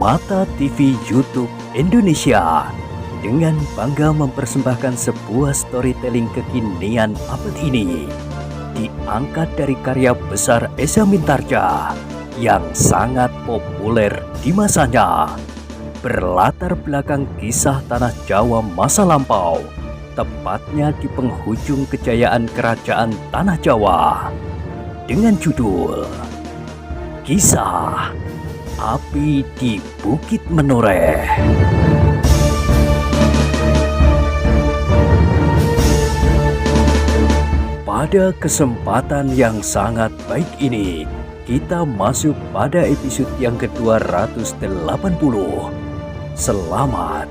Mata TV YouTube Indonesia dengan bangga mempersembahkan sebuah storytelling kekinian abad ini, diangkat dari karya besar Esa Mintarja yang sangat populer di masanya, berlatar belakang kisah tanah Jawa masa lampau, tepatnya di penghujung kejayaan kerajaan tanah Jawa, dengan judul Kisah Api di Bukit Menoreh. Pada kesempatan yang sangat baik ini, kita masuk pada episode yang ke-280. Selamat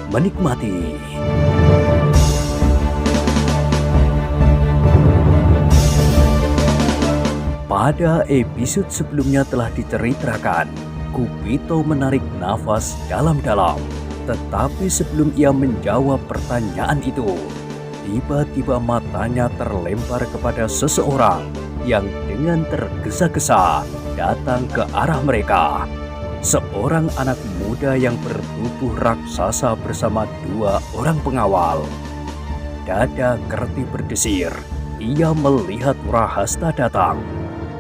menikmati. Pada episode sebelumnya telah diceritakan, Kupito menarik nafas dalam-dalam. Tetapi sebelum ia menjawab pertanyaan itu, tiba-tiba matanya terlempar kepada seseorang yang dengan tergesa-gesa datang ke arah mereka. Seorang anak muda yang bertubuh raksasa bersama dua orang pengawal. Dada Kerti berdesir, ia melihat Wrahasta datang.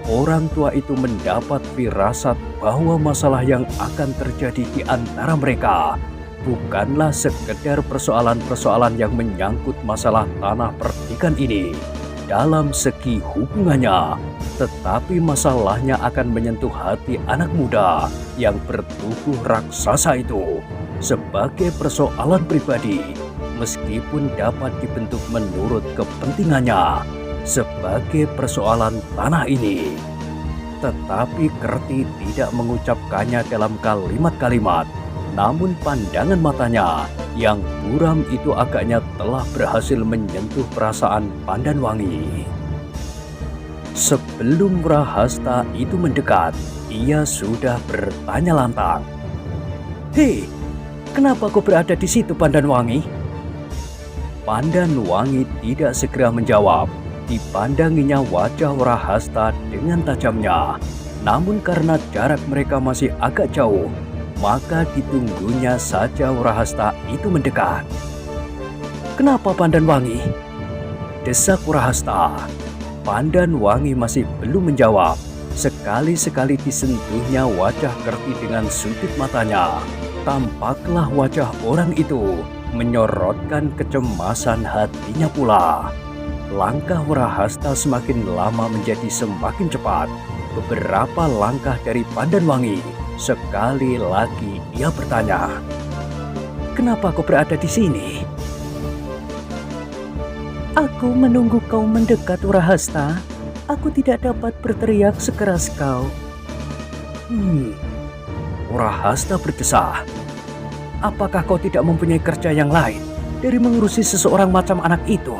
Orang tua itu mendapat firasat bahwa masalah yang akan terjadi di antara mereka bukanlah sekedar persoalan-persoalan yang menyangkut masalah tanah perdikan ini dalam segi hubungannya, tetapi masalahnya akan menyentuh hati anak muda yang bertubuh raksasa itu sebagai persoalan pribadi, meskipun dapat dibentuk menurut kepentingannya sebagai persoalan tanah ini. Tetapi Kerti tidak mengucapkannya dalam kalimat-kalimat, namun pandangan matanya yang buram itu agaknya telah berhasil menyentuh perasaan Pandanwangi. Sebelum Wrahasta itu mendekat, ia sudah bertanya lantang, "Hei, kenapa kau berada di situ, Pandanwangi?" Pandanwangi tidak segera menjawab. Dipandanginya wajah Wrahasta dengan tajamnya, namun karena jarak mereka masih agak jauh, maka ditunggunya saja Wrahasta itu mendekat. "Kenapa, Pandanwangi?" desak Wrahasta. Pandanwangi masih belum menjawab. Sekali-sekali disentuhnya wajah Kerti dengan sudut matanya. Tampaklah wajah orang itu menyorotkan kecemasan hatinya pula. Langkah Wrahasta semakin lama menjadi semakin cepat. Beberapa langkah dari Pandanwangi, sekali lagi ia bertanya, "Kenapa kau berada di sini?" "Aku menunggu kau mendekat, Wrahasta. Aku tidak dapat berteriak sekeras kau." Wrahasta berdesah. "Apakah kau tidak mempunyai kerja yang lain dari mengurusi seseorang macam anak itu?"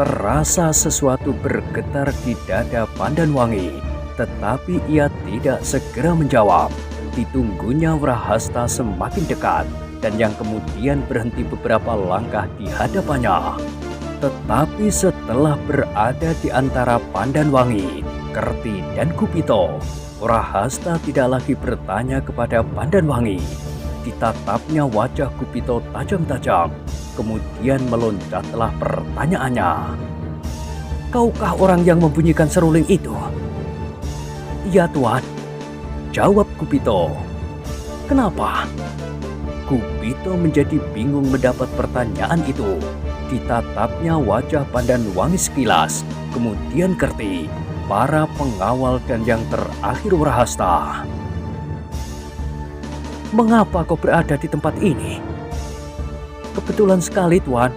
Terasa sesuatu bergetar di dada Pandanwangi, tetapi ia tidak segera menjawab. Ditunggunya Wrahasta semakin dekat, dan yang kemudian berhenti beberapa langkah di hadapannya. Tetapi setelah berada di antara Pandanwangi, Kerti, dan Kupito, Wrahasta tidak lagi bertanya kepada Pandanwangi. Ditatapnya wajah Kupito tajam-tajam. Kemudian meloncatlah pertanyaannya, "Kaukah orang yang membunyikan seruling itu?" "Iya, Tuan," jawab Kupito. "Kenapa?" Kupito menjadi bingung mendapat pertanyaan itu. Ditatapnya wajah Pandanwangi sekilas, kemudian Kerti, para pengawal, dan yang terakhir Wrahasta. "Mengapa kau berada di tempat ini?" "Kebetulan sekali, Tuan.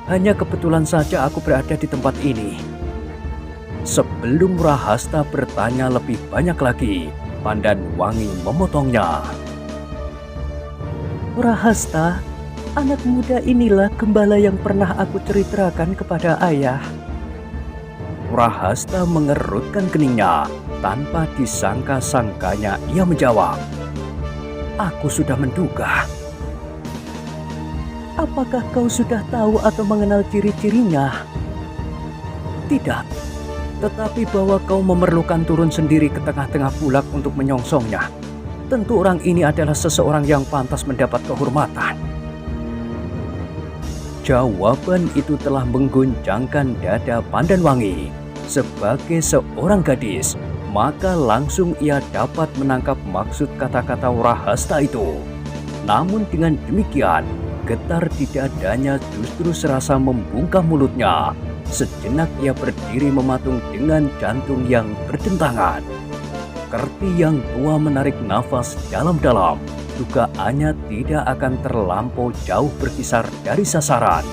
Hanya kebetulan saja aku berada di tempat ini." Sebelum Wrahasta bertanya lebih banyak lagi, Pandanwangi memotongnya. "Wrahasta, anak muda inilah gembala yang pernah aku ceritakan kepada ayah." Wrahasta mengerutkan keningnya. Tanpa disangka-sangkanya ia menjawab, "Aku sudah menduga." "Apakah kau sudah tahu atau mengenal ciri-cirinya?" "Tidak, tetapi bahwa kau memerlukan turun sendiri ke tengah-tengah bulak untuk menyongsongnya, Tentu orang ini adalah seseorang yang pantas mendapat kehormatan. Jawaban itu telah mengguncangkan dada Pandanwangi. Sebagai seorang gadis, maka langsung ia dapat menangkap maksud kata-kata Wrahasta itu. Namun dengan demikian, getar di dadanya justru serasa membungkam mulutnya. Sejenak ia berdiri mematung dengan jantung yang berdentangan. Kerti yang tua menarik nafas dalam-dalam. Dugaannya tidak akan terlampau jauh berkisar dari sasaran.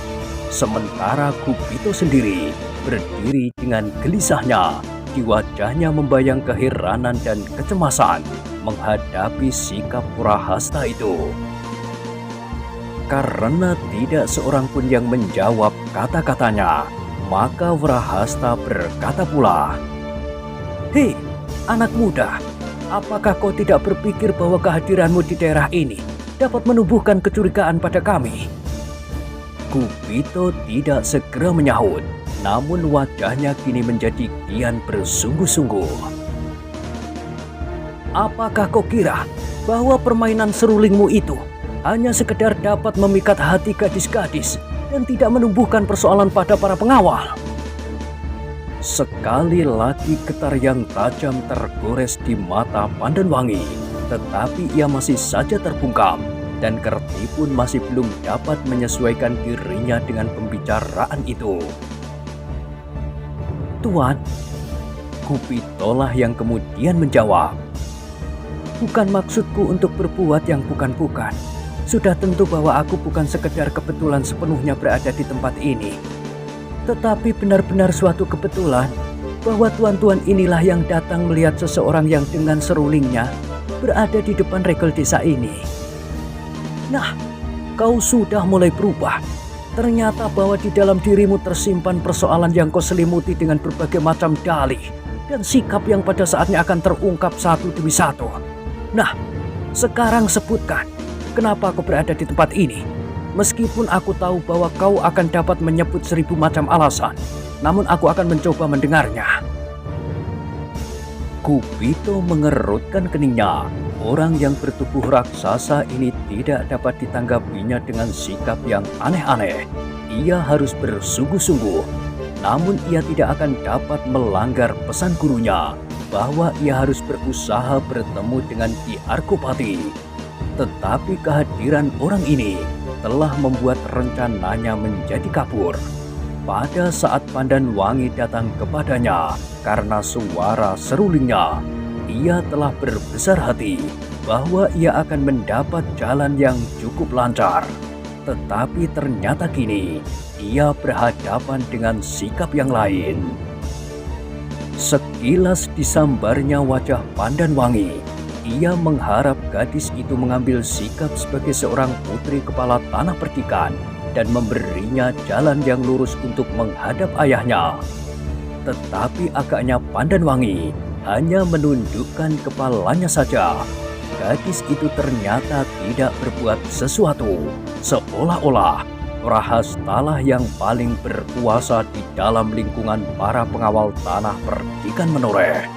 Sementara Gupito sendiri berdiri dengan gelisahnya. Di wajahnya membayang keheranan dan kecemasan menghadapi sikap Wrahasta itu. Karena tidak seorang pun yang menjawab kata-katanya, maka Wrahasta berkata pula, "Hei, anak muda, apakah kau tidak berpikir bahwa kehadiranmu di daerah ini dapat menumbuhkan kecurigaan pada kami?" Gupito tidak segera menyahut, namun wajahnya kini menjadi kian bersungguh-sungguh. "Apakah kau kira bahwa permainan serulingmu itu hanya sekedar dapat memikat hati gadis-gadis dan tidak menumbuhkan persoalan pada para pengawal?" Sekali lagi getar yang tajam tergores di mata Pandanwangi, tetapi ia masih saja terbungkam, dan Kerti pun masih belum dapat menyesuaikan dirinya dengan pembicaraan itu. "Tuan," Gupitolah yang kemudian menjawab, "Bukan maksudku untuk berbuat yang bukan-bukan. Sudah tentu bahwa aku bukan sekedar kebetulan sepenuhnya berada di tempat ini. Tetapi benar-benar suatu kebetulan bahwa tuan-tuan inilah yang datang melihat seseorang yang dengan serulingnya berada di depan regel desa ini. Nah, kau sudah mulai berubah. Ternyata bahwa di dalam dirimu tersimpan persoalan yang kau selimuti dengan berbagai macam dalih dan sikap yang pada saatnya akan terungkap satu demi satu. Nah, sekarang sebutkan, kenapa kau berada di tempat ini? Meskipun aku tahu bahwa kau akan dapat menyebut 1000 macam alasan, namun aku akan mencoba mendengarnya." Gupito mengerutkan keningnya. Orang yang bertubuh raksasa ini tidak dapat ditanggapinya dengan sikap yang aneh-aneh. Ia harus bersungguh-sungguh, namun ia tidak akan dapat melanggar pesan gurunya bahwa ia harus berusaha bertemu dengan Ki Arkopati. Tetapi kehadiran orang ini telah membuat rencananya menjadi kabur. Pada saat Pandanwangi datang kepadanya karena suara serulingnya, ia telah berbesar hati bahwa ia akan mendapat jalan yang cukup lancar. Tetapi ternyata kini ia berhadapan dengan sikap yang lain. Sekilas disambarnya wajah Pandanwangi, ia mengharap gadis itu mengambil sikap sebagai seorang putri kepala tanah perdikan dan memberinya jalan yang lurus untuk menghadap ayahnya. Tetapi agaknya Pandanwangi hanya menundukkan kepalanya saja. Gadis itu ternyata tidak berbuat sesuatu, seolah-olah Wrahastalah yang paling berkuasa di dalam lingkungan para pengawal tanah perdikan menoreh.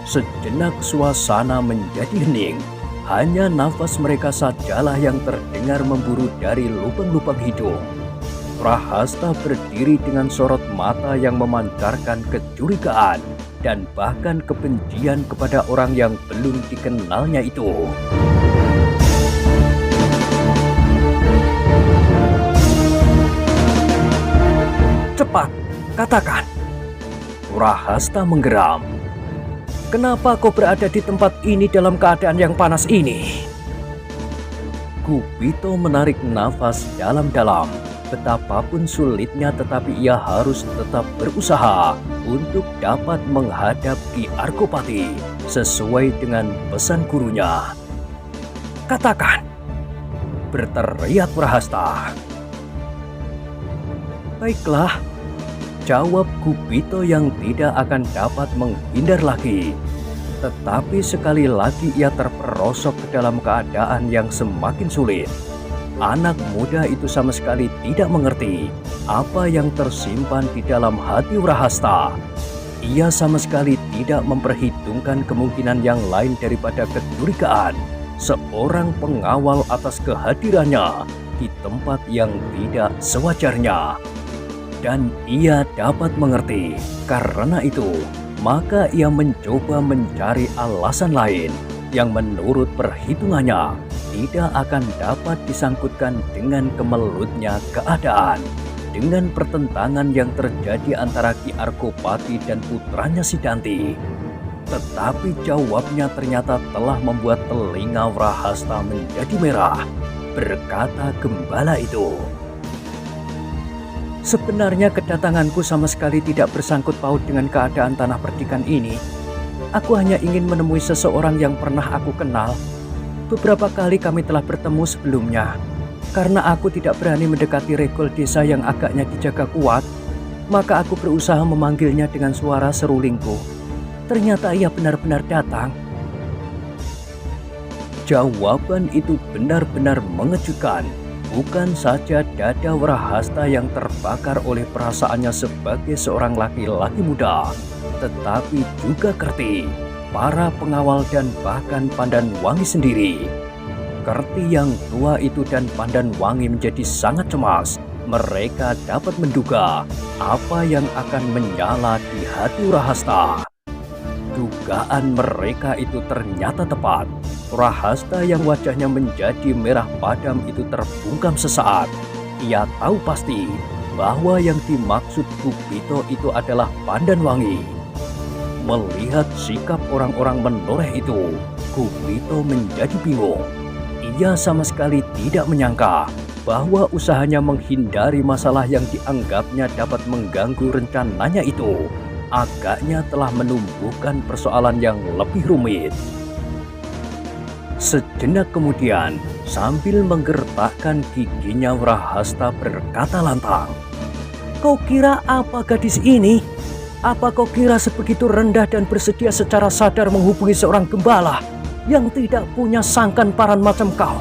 Sejenak suasana menjadi hening. Hanya nafas mereka sajalah yang terdengar memburu dari lubang-lubang hidung. Wrahasta berdiri dengan sorot mata yang memancarkan kecurigaan dan bahkan kebencian kepada orang yang belum dikenalnya itu. "Cepat, katakan," Wrahasta menggeram. "Kenapa kau berada di tempat ini dalam keadaan yang panas ini?" Gupito menarik nafas dalam-dalam. Betapapun sulitnya, tetapi ia harus tetap berusaha untuk dapat menghadap Ki Arkopati sesuai dengan pesan gurunya. "Katakan," berteriak Wrahasta. "Baiklah," jawab Gupito yang tidak akan dapat menghindar lagi. Tetapi sekali lagi ia terperosok ke dalam keadaan yang semakin sulit. Anak muda itu sama sekali tidak mengerti apa yang tersimpan di dalam hati Wrahasta. Ia sama sekali tidak memperhitungkan kemungkinan yang lain daripada kecurigaan seorang pengawal atas kehadirannya di tempat yang tidak sewajarnya. Dan ia dapat mengerti, karena itu maka ia mencoba mencari alasan lain yang menurut perhitungannya tidak akan dapat disangkutkan dengan kemelutnya keadaan, dengan pertentangan yang terjadi antara Ki Argopati dan putranya Sidanti. Tetapi jawabnya ternyata telah membuat telinga Wrahasta menjadi merah. Berkata gembala itu, "Sebenarnya kedatanganku sama sekali tidak bersangkut paut dengan keadaan tanah perdikan ini. Aku hanya ingin menemui seseorang yang pernah aku kenal. Beberapa kali kami telah bertemu sebelumnya. Karena aku tidak berani mendekati regol desa yang agaknya dijaga kuat, maka aku berusaha memanggilnya dengan suara serulingku. Ternyata ia benar-benar datang." Jawaban itu benar-benar mengejutkan. Bukan saja dada Wrahasta yang terbakar oleh perasaannya sebagai seorang laki-laki muda, tetapi juga Kerti, para pengawal dan bahkan Pandanwangi sendiri. Kerti yang tua itu dan Pandanwangi menjadi sangat cemas. Mereka dapat menduga apa yang akan menyala di hati Wrahasta. Dugaan mereka itu ternyata tepat. Wrahasta yang wajahnya menjadi merah padam itu terbungkam sesaat. Ia tahu pasti bahwa yang dimaksud Gupito itu adalah Pandanwangi. Melihat sikap orang-orang menoreh itu, Gupito menjadi bingung. Ia sama sekali tidak menyangka bahwa usahanya menghindari masalah yang dianggapnya dapat mengganggu rencananya itu agaknya telah menumbuhkan persoalan yang lebih rumit. Sejenak kemudian, sambil menggertakkan giginya, Wrahasta berkata lantang, "Kau kira apa gadis ini? Apa kau kira sebegitu rendah dan bersedia secara sadar menghubungi seorang gembala yang tidak punya sangkan paran macam kau?"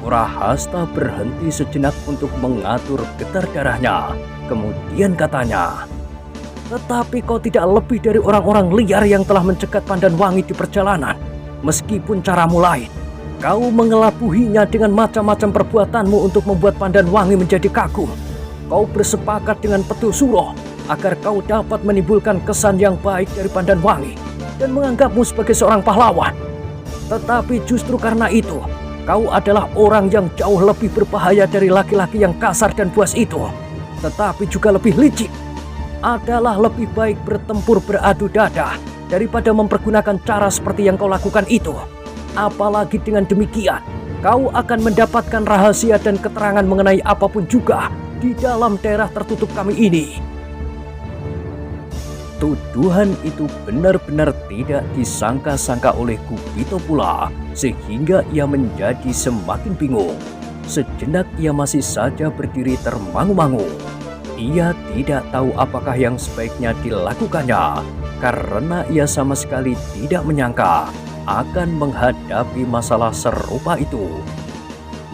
Wrahasta berhenti sejenak untuk mengatur getar darahnya. Kemudian katanya, "Tetapi kau tidak lebih dari orang-orang liar yang telah mencegat Pandanwangi di perjalanan. Meskipun caramu lain, kau mengelabuhinya dengan macam-macam perbuatanmu untuk membuat Pandanwangi menjadi kagum. Kau bersepakat dengan Petusuro agar kau dapat menimbulkan kesan yang baik dari Pandanwangi dan menganggapmu sebagai seorang pahlawan. Tetapi justru karena itu, kau adalah orang yang jauh lebih berbahaya dari laki-laki yang kasar dan buas itu. Tetapi juga lebih licik. Adalah lebih baik bertempur beradu dada daripada mempergunakan cara seperti yang kau lakukan itu. Apalagi dengan demikian, kau akan mendapatkan rahasia dan keterangan mengenai apapun juga di dalam daerah tertutup kami ini." Tuduhan itu benar-benar tidak disangka-sangka oleh Gupito pula, sehingga ia menjadi semakin bingung. Sejenak ia masih saja berdiri termangu-mangu. Ia tidak tahu apakah yang sebaiknya dilakukannya, karena ia sama sekali tidak menyangka akan menghadapi masalah serupa itu.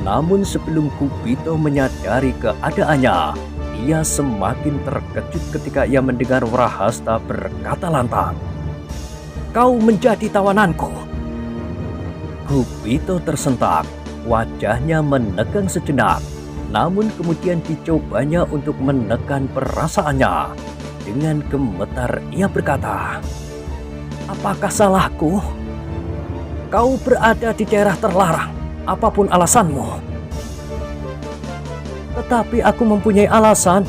Namun sebelum Gupito menyadari keadaannya, ia semakin terkejut ketika ia mendengar Wrahasta berkata lantang, "Kau menjadi tawananku." Gupito tersentak, wajahnya menegang sejenak. Namun kemudian dicobanya untuk menekan perasaannya. Dengan gemetar ia berkata, "Apakah salahku? Kau berada di daerah terlarang, apapun alasanmu." "Tetapi aku mempunyai alasan.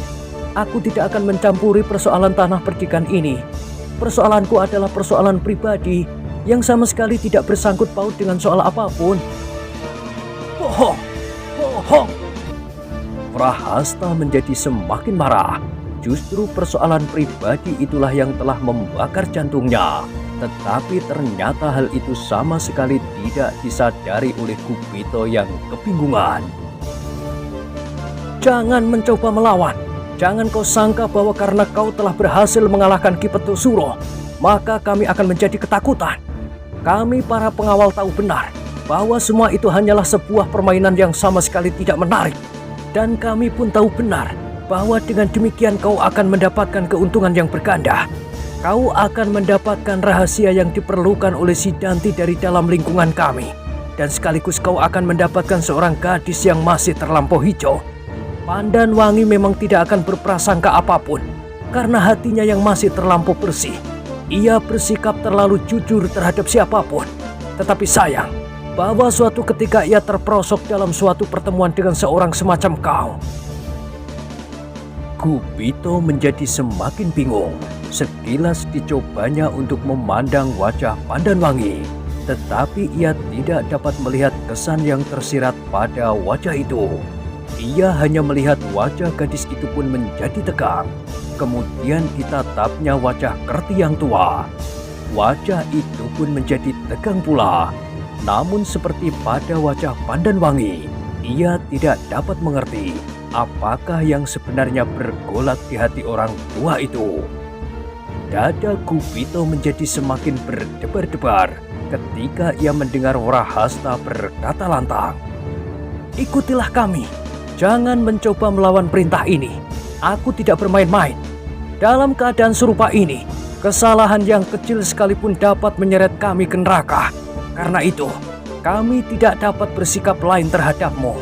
Aku tidak akan mencampuri persoalan tanah perdikan ini. Persoalanku adalah persoalan pribadi yang sama sekali tidak bersangkut paut dengan soal apapun." "Bohong! Bohong!" Wrahasta menjadi semakin marah. Justru persoalan pribadi itulah yang telah membakar jantungnya. Tetapi ternyata hal itu sama sekali tidak disadari oleh Gupito yang kebingungan. "Jangan mencoba melawan. Jangan kau sangka bahwa karena kau telah berhasil mengalahkan Ki Petusuro, maka kami akan menjadi ketakutan. Kami para pengawal tahu benar bahwa semua itu hanyalah sebuah permainan yang sama sekali tidak menarik. Dan kami pun tahu benar bahwa dengan demikian kau akan mendapatkan keuntungan yang berganda. Kau akan mendapatkan rahasia yang diperlukan oleh Sidanti dari dalam lingkungan kami. Dan sekaligus kau akan mendapatkan seorang gadis yang masih terlampau hijau. Pandanwangi memang tidak akan berprasangka apapun, karena hatinya yang masih terlampau bersih. Ia bersikap terlalu jujur terhadap siapapun. Tetapi sayang, bahwa suatu ketika ia terperosok dalam suatu pertemuan dengan seorang semacam kau. Kupito menjadi semakin bingung. Sekilas dicobanya untuk memandang wajah Pandanwangi, tetapi ia tidak dapat melihat kesan yang tersirat pada wajah itu. Ia hanya melihat wajah gadis itu pun menjadi tegang. Kemudian ditatapnya wajah Kerti yang tua. Wajah itu pun menjadi tegang pula. Namun seperti pada wajah Pandanwangi, ia tidak dapat mengerti apakah yang sebenarnya bergolak di hati orang tua itu. Dada Kupito menjadi semakin berdebar-debar ketika ia mendengar Wrahasta berkata lantang, "Ikutilah kami, jangan mencoba melawan perintah ini. Aku tidak bermain-main. Dalam keadaan serupa ini, kesalahan yang kecil sekalipun dapat menyeret kami ke neraka. Karena itu, kami tidak dapat bersikap lain terhadapmu."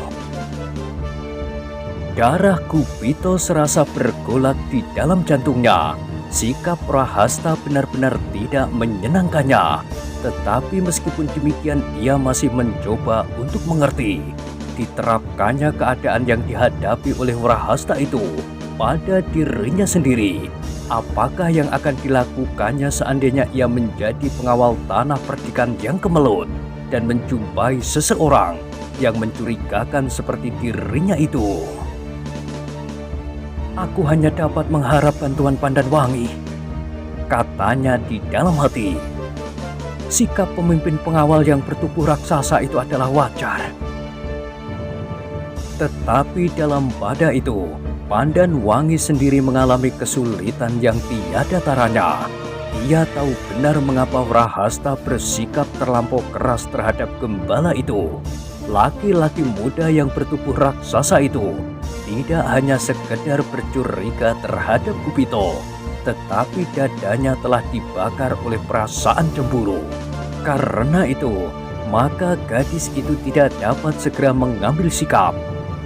Darah Kupito serasa bergolak di dalam jantungnya. Sikap Wrahasta benar-benar tidak menyenangkannya. Tetapi meskipun demikian, ia masih mencoba untuk mengerti. Diterapkannya keadaan yang dihadapi oleh Wrahasta itu pada dirinya sendiri. Apakah yang akan dilakukannya seandainya ia menjadi pengawal tanah perdikan yang kemelut dan menjumpai seseorang yang mencurigakan seperti dirinya itu? "Aku hanya dapat mengharap bantuan Pandanwangi," katanya di dalam hati. Sikap pemimpin pengawal yang bertubuh raksasa itu adalah wajar. Tetapi dalam pada itu, Pandanwangi sendiri mengalami kesulitan yang tiada taranya. Ia tahu benar mengapa Wrahasta bersikap terlampau keras terhadap gembala itu. Laki-laki muda yang bertubuh raksasa itu tidak hanya sekedar bercuriga terhadap Kupito, tetapi dadanya telah dibakar oleh perasaan cemburu. Karena itu, maka gadis itu tidak dapat segera mengambil sikap.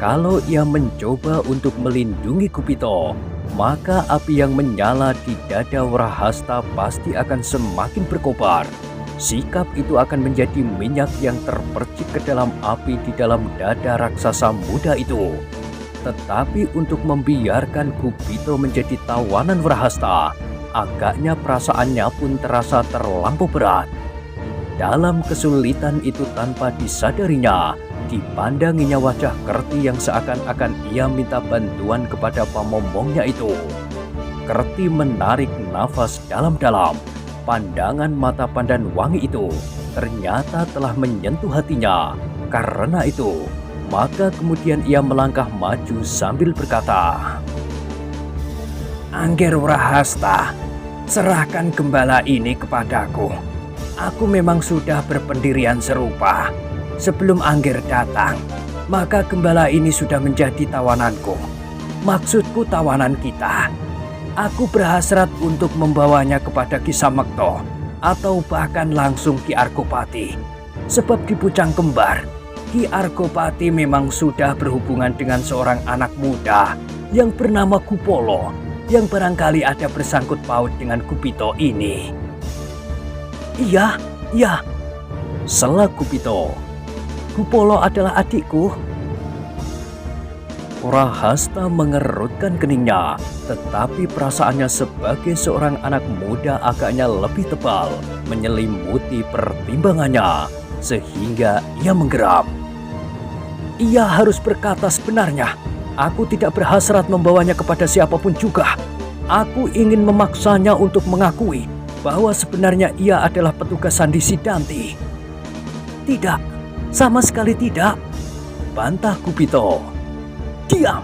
Kalau ia mencoba untuk melindungi Kupito, maka api yang menyala di dada Wrahasta pasti akan semakin berkobar. Sikap itu akan menjadi minyak yang terpercik ke dalam api di dalam dada raksasa muda itu. Tetapi untuk membiarkan Kupito menjadi tawanan Wrahasta, agaknya perasaannya pun terasa terlampau berat. Dalam kesulitan itu tanpa disadarinya, dipandanginya wajah Kerti yang seakan-akan ia minta bantuan kepada pamombongnya itu. Kerti menarik nafas dalam-dalam. Pandangan mata Pandanwangi itu ternyata telah menyentuh hatinya. Karena itu, maka kemudian ia melangkah maju sambil berkata, "Angger Wrahasta, serahkan gembala ini kepadaku. Aku memang sudah berpendirian serupa. Sebelum Angger datang, maka gembala ini sudah menjadi tawananku. Maksudku tawanan kita. Aku berhasrat untuk membawanya kepada Ki Samekto atau bahkan langsung Ki Argopati. Sebab di Pucang Kembar, Ki Argopati memang sudah berhubungan dengan seorang anak muda yang bernama Kupolo, yang barangkali ada bersangkut paut dengan Kupito ini." Iya, sela Kupito. "Kupolo adalah adikku." Wrahasta mengerutkan keningnya, tetapi perasaannya sebagai seorang anak muda agaknya lebih tebal, menyelimuti pertimbangannya, sehingga ia menggeram. "Ia harus berkata sebenarnya. Aku tidak berhasrat membawanya kepada siapapun juga. Aku ingin memaksanya untuk mengakui bahwa sebenarnya ia adalah petugas Sandi Sidanti." "Tidak, sama sekali tidak," bantah Kupito. "Diam!"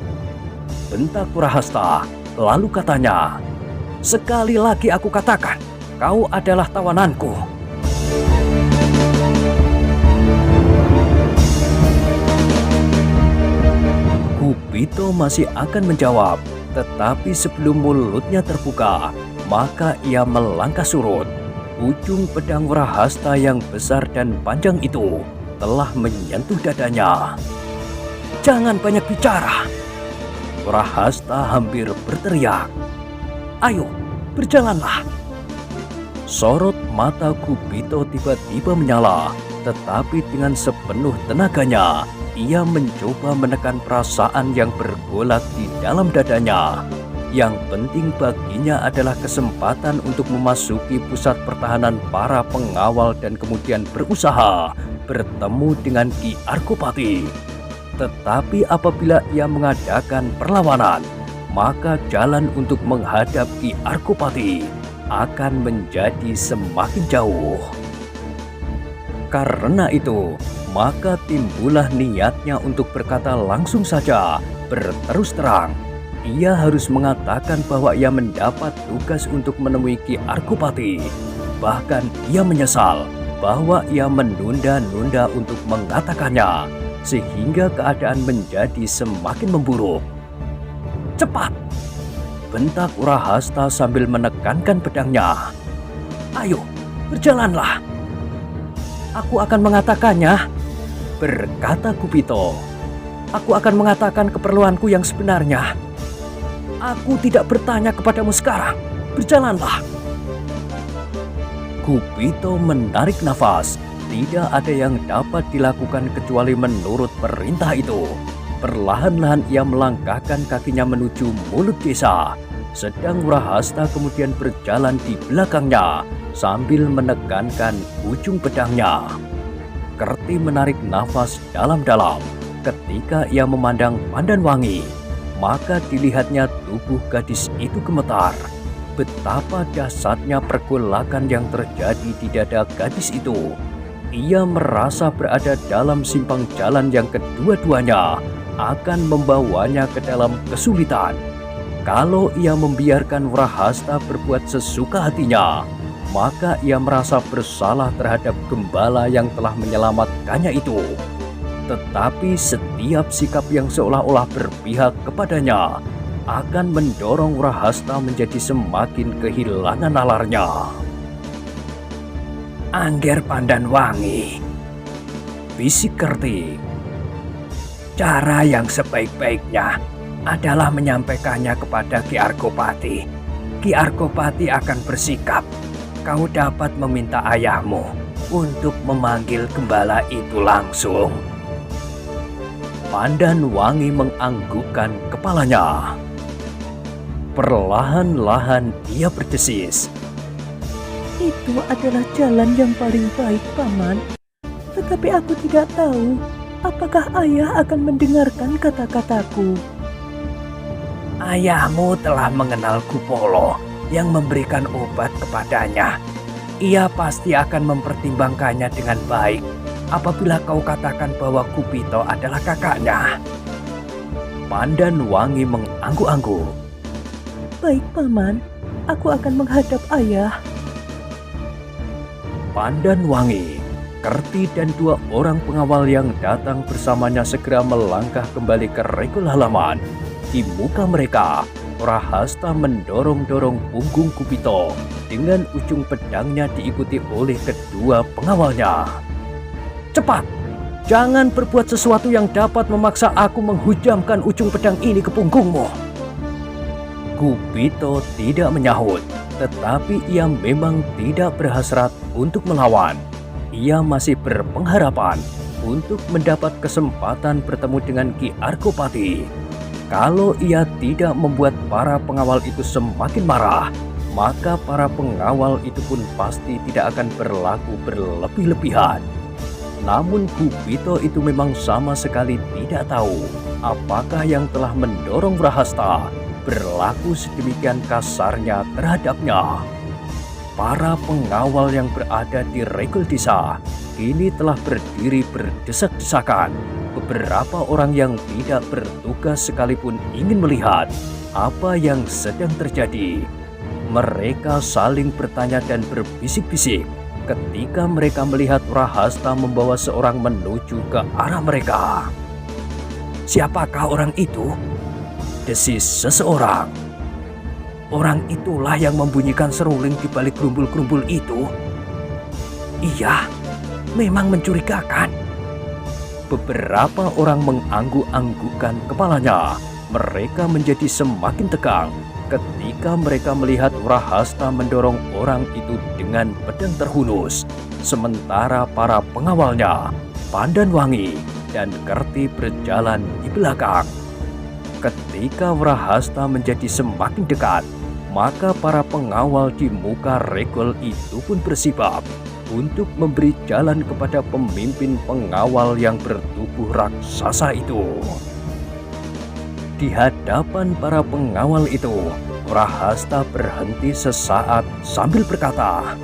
bentak Wrahasta, lalu katanya, "Sekali lagi aku katakan, kau adalah tawananku." Kupito masih akan menjawab, tetapi sebelum mulutnya terbuka, maka ia melangkah surut. Ujung pedang Wrahasta yang besar dan panjang itu telah menyentuh dadanya. "Jangan banyak bicara!" Wrahasta hampir berteriak. "Ayo, berjalanlah!" Sorot mata Gupito tiba-tiba menyala, tetapi dengan sepenuh tenaganya ia mencoba menekan perasaan yang bergolak di dalam dadanya. Yang penting baginya adalah kesempatan untuk memasuki pusat pertahanan para pengawal dan kemudian berusaha bertemu dengan Ki Argopati. Tetapi apabila ia mengadakan perlawanan, maka jalan untuk menghadap Ki Argopati akan menjadi semakin jauh. Karena itu, maka timbullah niatnya untuk berkata langsung saja, berterus terang. Ia harus mengatakan bahwa ia mendapat tugas untuk menemui Ki Argopati. Bahkan ia menyesal bahwa ia menunda-nunda untuk mengatakannya, sehingga keadaan menjadi semakin memburuk. "Cepat!" bentak Wrahasta sambil menekankan pedangnya. "Ayo, berjalanlah!" "Aku akan mengatakannya," berkata Gupito. "Aku akan mengatakan keperluanku yang sebenarnya. Aku tidak bertanya kepadamu sekarang. Berjalanlah!" Gupito menarik nafas. Tidak ada yang dapat dilakukan kecuali menurut perintah itu. Perlahan-lahan ia melangkahkan kakinya menuju mulut desa. Sedang Wrahasta kemudian berjalan di belakangnya sambil menekankan ujung pedangnya. Kerti menarik nafas dalam-dalam. Ketika ia memandang Pandanwangi, maka dilihatnya tubuh gadis itu gemetar. Betapa dahsyatnya pergolakan yang terjadi di dada gadis itu. Ia merasa berada dalam simpang jalan yang kedua-duanya akan membawanya ke dalam kesulitan. Kalau ia membiarkan Wrahasta berbuat sesuka hatinya, maka ia merasa bersalah terhadap gembala yang telah menyelamatkannya itu. Tetapi setiap sikap yang seolah-olah berpihak kepadanya akan mendorong Wrahasta menjadi semakin kehilangan nalarnya. "Angger Pandanwangi," bisik Kerti, "cara yang sebaik-baiknya adalah menyampaikannya kepada Ki Argopati. Ki Argopati akan bersikap. Kau dapat meminta ayahmu untuk memanggil gembala itu langsung." Pandanwangi menganggukkan kepalanya. Perlahan-lahan ia berdesis. "Itu adalah jalan yang paling baik, Paman. Tetapi aku tidak tahu apakah ayah akan mendengarkan kata-kataku." "Ayahmu telah mengenal Kupolo yang memberikan obat kepadanya. Ia pasti akan mempertimbangkannya dengan baik apabila kau katakan bahwa Gupito adalah kakaknya." Pandanwangi mengangguk-angguk. "Baik, Paman. Aku akan menghadap ayah." Pandanwangi, Kerti dan dua orang pengawal yang datang bersamanya segera melangkah kembali ke regol halaman. Di muka mereka, Wrahasta mendorong-dorong punggung Gupito dengan ujung pedangnya diikuti oleh kedua pengawalnya. "Cepat! Jangan berbuat sesuatu yang dapat memaksa aku menghujamkan ujung pedang ini ke punggungmu." Gupito tidak menyahut, tetapi ia memang tidak berhasrat untuk melawan. Ia masih berpengharapan untuk mendapat kesempatan bertemu dengan Ki Argopati. Kalau ia tidak membuat para pengawal itu semakin marah, maka para pengawal itu pun pasti tidak akan berlaku berlebih-lebihan. Namun Gupito itu memang sama sekali tidak tahu apakah yang telah mendorong Wrahasta berlaku sedemikian kasarnya terhadapnya. Para pengawal yang berada di regol desa kini telah berdiri berdesak-desakan. Beberapa orang yang tidak bertugas sekalipun ingin melihat apa yang sedang terjadi. Mereka saling bertanya dan berbisik-bisik ketika mereka melihat Wrahasta membawa seorang menuju ke arah mereka. "Siapakah orang itu?" desis seseorang. Orang itulah yang membunyikan seruling di balik gerumbul-gerumbul itu. Iya, memang mencurigakan. Beberapa orang mengangguk-anggukkan kepalanya. Mereka menjadi semakin tegang ketika mereka melihat Wrahasta mendorong orang itu dengan pedang terhunus. Sementara para pengawalnya, Pandanwangi dan Kerti berjalan di belakang. Ketika Wrahasta menjadi semakin dekat, maka para pengawal di muka Regol itu pun bersibak untuk memberi jalan kepada pemimpin pengawal yang bertubuh raksasa itu. Di hadapan para pengawal itu, Wrahasta berhenti sesaat sambil berkata,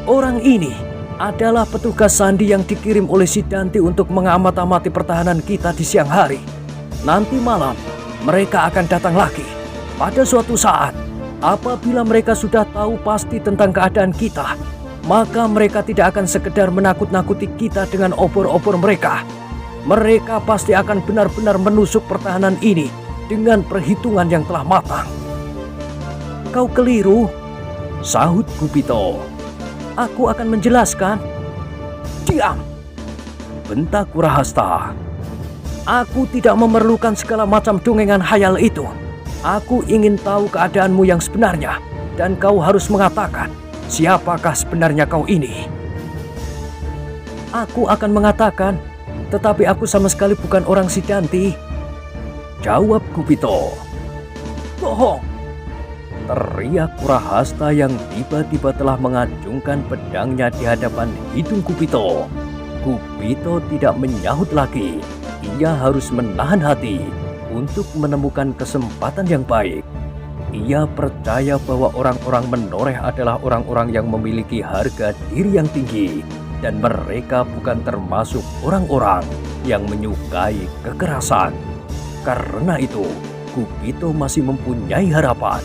"Orang ini adalah petugas sandi yang dikirim oleh Sidanti untuk mengamat-amati pertahanan kita di siang hari. Nanti malam mereka akan datang lagi. Pada suatu saat, apabila mereka sudah tahu pasti tentang keadaan kita, maka mereka tidak akan sekedar menakut-nakuti kita dengan obor-obor mereka. Mereka pasti akan benar-benar menusuk pertahanan ini dengan perhitungan yang telah matang." "Kau keliru," sahut Gupito. "Aku akan menjelaskan." "Diam!" bentak Wrahasta. "Aku tidak memerlukan segala macam dongengan hayal itu. Aku ingin tahu keadaanmu yang sebenarnya, dan kau harus mengatakan siapakah sebenarnya kau ini." "Aku akan mengatakan, tetapi aku sama sekali bukan orang Sidanti," jawab Gupito. "Bohong!" teriak Wrahasta yang tiba-tiba telah mengacungkan pedangnya di hadapan hidung Gupito. Gupito tidak menyahut lagi. Ia harus menahan hati untuk menemukan kesempatan yang baik. Ia percaya bahwa orang-orang menoreh adalah orang-orang yang memiliki harga diri yang tinggi, dan mereka bukan termasuk orang-orang yang menyukai kekerasan. Karena itu, Gupito masih mempunyai harapan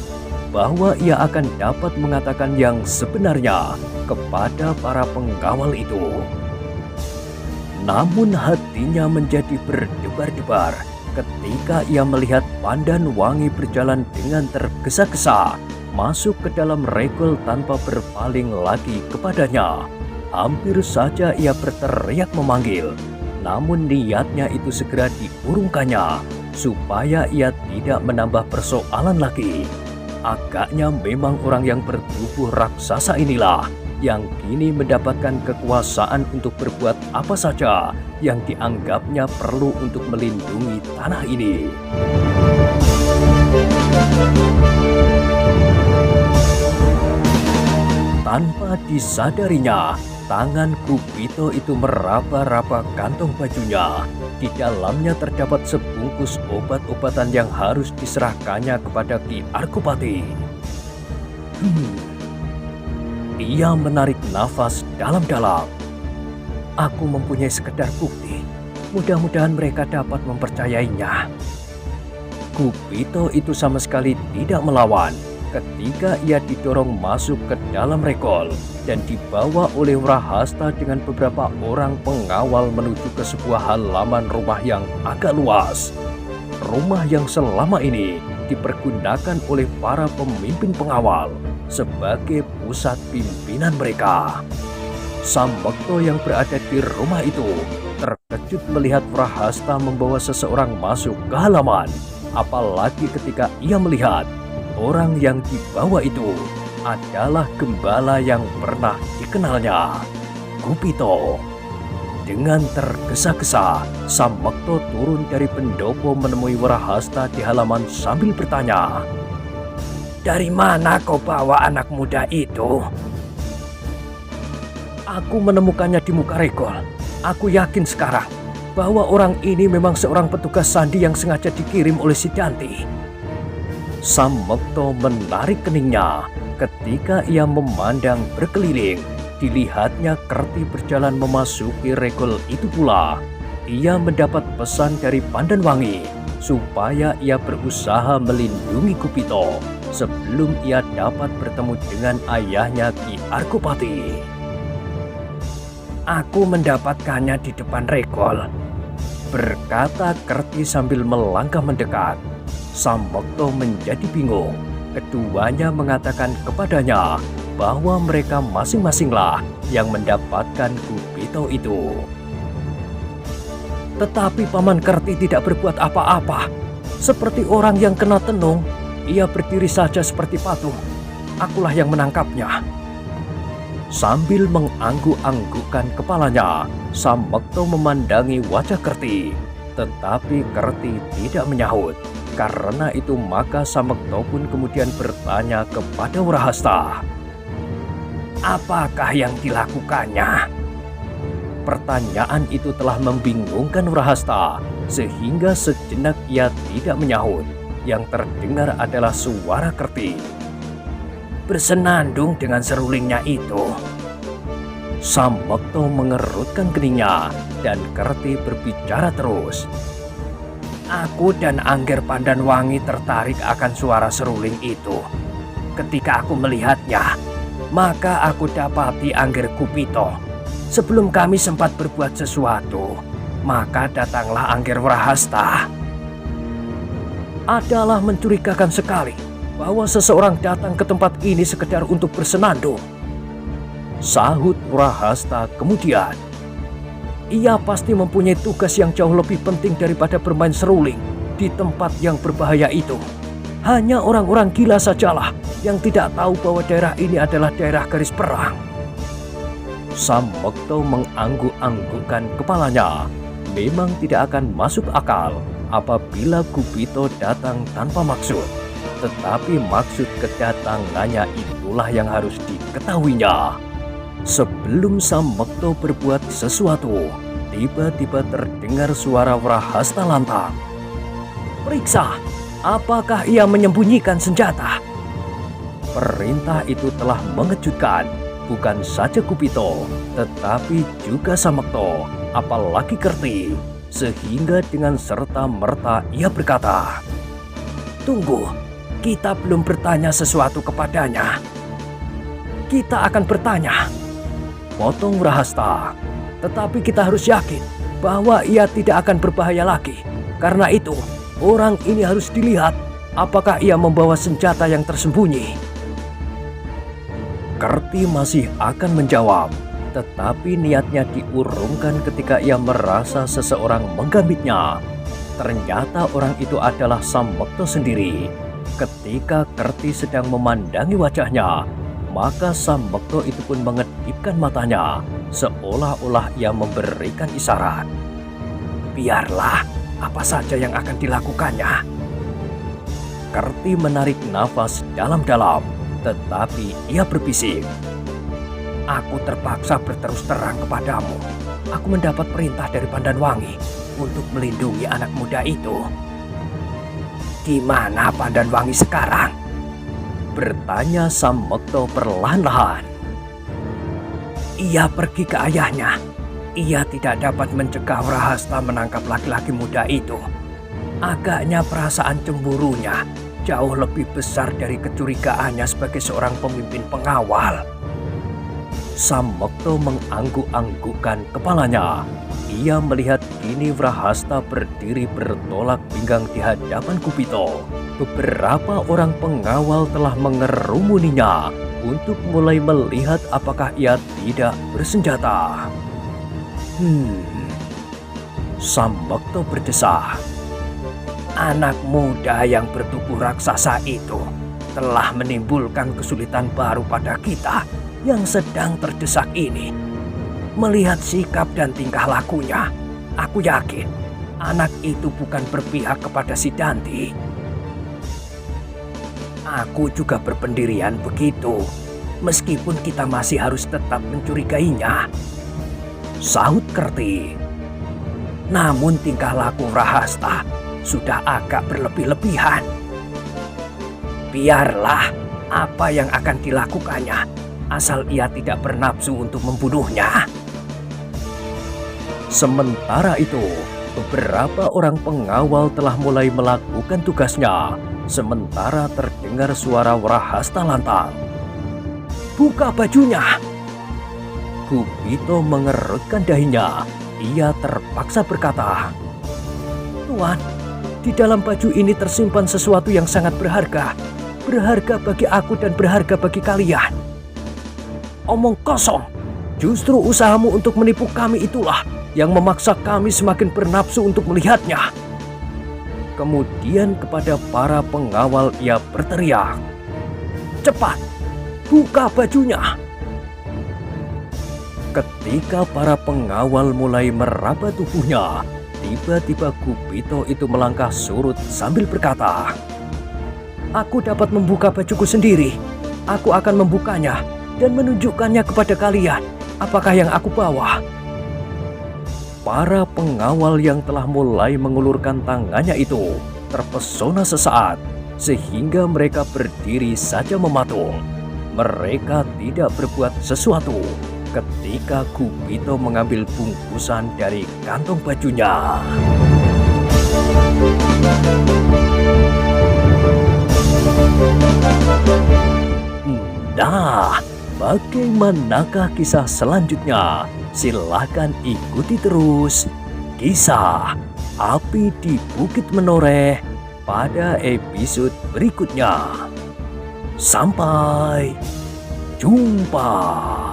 bahwa ia akan dapat mengatakan yang sebenarnya kepada para pengawal itu. Namun hatinya menjadi berdebar-debar ketika ia melihat Pandanwangi berjalan dengan tergesa-gesa masuk ke dalam Regol tanpa berpaling lagi kepadanya. Hampir saja ia berteriak memanggil, namun niatnya itu segera diurungkannya supaya ia tidak menambah persoalan lagi. Agaknya memang orang yang bertubuh raksasa inilah yang kini mendapatkan kekuasaan untuk berbuat apa saja yang dianggapnya perlu untuk melindungi tanah ini. Tanpa disadarinya, tangan Gupito itu meraba-raba kantong bajunya. Di dalamnya terdapat sebungkus obat-obatan yang harus diserahkannya kepada Ki Argopati. Ia menarik nafas dalam-dalam. "Aku mempunyai sekedar bukti. Mudah-mudahan mereka dapat mempercayainya." Gupito itu sama sekali tidak melawan ketika ia didorong masuk ke dalam Regol dan dibawa oleh Wrahasta dengan beberapa orang pengawal menuju ke sebuah halaman rumah yang agak luas. Rumah yang selama ini dipergunakan oleh para pemimpin pengawal sebagai pusat pimpinan mereka. Sambekto yang berada di rumah itu terkejut melihat Wrahasta membawa seseorang masuk ke halaman, apalagi ketika ia melihat orang yang dibawa itu adalah gembala yang pernah dikenalnya, Gupito. Dengan tergesa-gesa, Sambekto turun dari pendopo menemui Wrahasta di halaman sambil bertanya, "Dari mana kau bawa anak muda itu?" "Aku menemukannya di muka Regol. Aku yakin sekarang bahwa orang ini memang seorang petugas sandi yang sengaja dikirim oleh Sidanti." Sambekto menarik keningnya ketika ia memandang berkeliling. Dilihatnya Kerti berjalan memasuki Regol itu pula. Ia mendapat pesan dari Pandanwangi supaya ia berusaha melindungi Gupito sebelum ia dapat bertemu dengan ayahnya Ki Argopati. "Aku mendapatkannya di depan Regol," berkata Kerti sambil melangkah mendekat. Sambekto menjadi bingung. keduanya mengatakan kepadanya bahwa mereka masing-masinglah yang mendapatkan Kupito itu. Tetapi Paman Kerti tidak berbuat apa-apa. Seperti orang yang kena tenung, ia berdiri saja seperti patung. Akulah yang menangkapnya. Sambil mengangguk-anggukkan kepalanya, Sambekto memandangi wajah Kerti. Tetapi Kerti tidak menyahut. Karena itu maka Sambekto pun kemudian bertanya kepada Wrahasta, "Apakah yang dilakukannya?" Pertanyaan itu telah membingungkan Wrahasta, sehingga sejenak ia tidak menyahut. Yang terdengar adalah suara Kerti. "Bersenandung dengan serulingnya itu." Sambekto mengerutkan keningnya dan Kerti berbicara terus. "Aku dan Angger Pandanwangi tertarik akan suara seruling itu. Ketika aku melihatnya, maka aku dapati Angger Kupito. Sebelum kami sempat berbuat sesuatu, maka datanglah Angger Wrahasta." "Adalah mencurigakan sekali bahwa seseorang datang ke tempat ini sekedar untuk bersenandung," sahut Wrahasta kemudian. "Ia pasti mempunyai tugas yang jauh lebih penting daripada bermain seruling di tempat yang berbahaya itu. Hanya orang-orang gila sajalah yang tidak tahu bahwa daerah ini adalah daerah garis perang." Sambekto mengangguk-anggukkan kepalanya. Memang tidak akan masuk akal apabila Kupito datang tanpa maksud. Tetapi maksud kedatangannya itulah yang harus diketahuinya. Sebelum Sambekto berbuat sesuatu, tiba-tiba terdengar suara Wrahasta lantang. "Periksa, apakah ia menyembunyikan senjata?" Perintah itu telah mengejutkan bukan saja Kupito, tetapi juga Sambekto, apalagi Kerti. Sehingga dengan serta-merta ia berkata, "Tunggu, kita belum bertanya sesuatu kepadanya." "Kita akan bertanya," potong Wrahasta. "Tetapi kita harus yakin bahwa ia tidak akan berbahaya lagi. Karena itu, orang ini harus dilihat apakah ia membawa senjata yang tersembunyi." Kerti masih akan menjawab, tetapi niatnya diurungkan ketika ia merasa seseorang menggambitnya. Ternyata orang itu adalah Sambekto sendiri. Ketika Kerti sedang memandangi wajahnya, maka Sambekto itu pun mengedipkan matanya, seolah-olah ia memberikan isyarat. "Biarlah apa saja yang akan dilakukannya." Kerti menarik nafas dalam-dalam, tetapi ia berbisik, "Aku terpaksa berterus terang kepadamu. Aku mendapat perintah dari Pandanwangi untuk melindungi anak muda itu." "Di mana Pandanwangi sekarang?" bertanya Sambekto perlahan-lahan. "Ia pergi ke ayahnya. Ia tidak dapat mencegah Wrahasta menangkap laki-laki muda itu. Agaknya perasaan cemburunya jauh lebih besar dari kecurigaannya sebagai seorang pemimpin pengawal." Sambekto mengangguk-anggukkan kepalanya. Ia melihat kini Wrahasta berdiri bertolak pinggang di hadapan Kupito. Beberapa orang pengawal telah mengerumuninya untuk mulai melihat apakah ia tidak bersenjata. Sambekto berdesah. "Anak muda yang bertubuh raksasa itu telah menimbulkan kesulitan baru pada kita yang sedang terdesak ini. Melihat sikap dan tingkah lakunya, aku yakin anak itu bukan berpihak kepada si Danti." "Aku juga berpendirian begitu, meskipun kita masih harus tetap mencurigainya," sahut Kerti. "Namun tingkah laku Wrahasta sudah agak berlebih-lebihan. Biarlah apa yang akan dilakukannya, asal ia tidak bernafsu untuk membunuhnya." Sementara itu, beberapa orang pengawal telah mulai melakukan tugasnya. Sementara terdengar suara Wrahasta lantang, "Buka bajunya!" Kupito mengerutkan dahinya. Ia terpaksa berkata, "Tuan, di dalam baju ini tersimpan sesuatu yang sangat berharga. berharga bagi aku dan berharga bagi kalian. Omong kosong. Justru usahamu untuk menipu kami itulah yang memaksa kami semakin bernafsu untuk melihatnya. Kemudian kepada para pengawal ia berteriak, "Cepat, buka bajunya!" Ketika para pengawal mulai meraba tubuhnya, tiba-tiba Kupito itu melangkah surut sambil berkata, "Aku dapat membuka bajuku sendiri. Aku akan membukanya dan menunjukkannya kepada kalian apakah yang aku bawa." Para pengawal yang telah mulai mengulurkan tangannya itu terpesona sesaat, sehingga mereka berdiri saja mematung. Mereka tidak berbuat sesuatu ketika Kupito mengambil bungkusan dari kantong bajunya. Nah, bagaimanakah kisah selanjutnya? Silahkan ikuti terus kisah Api di Bukit Menoreh pada episode berikutnya. Sampai jumpa.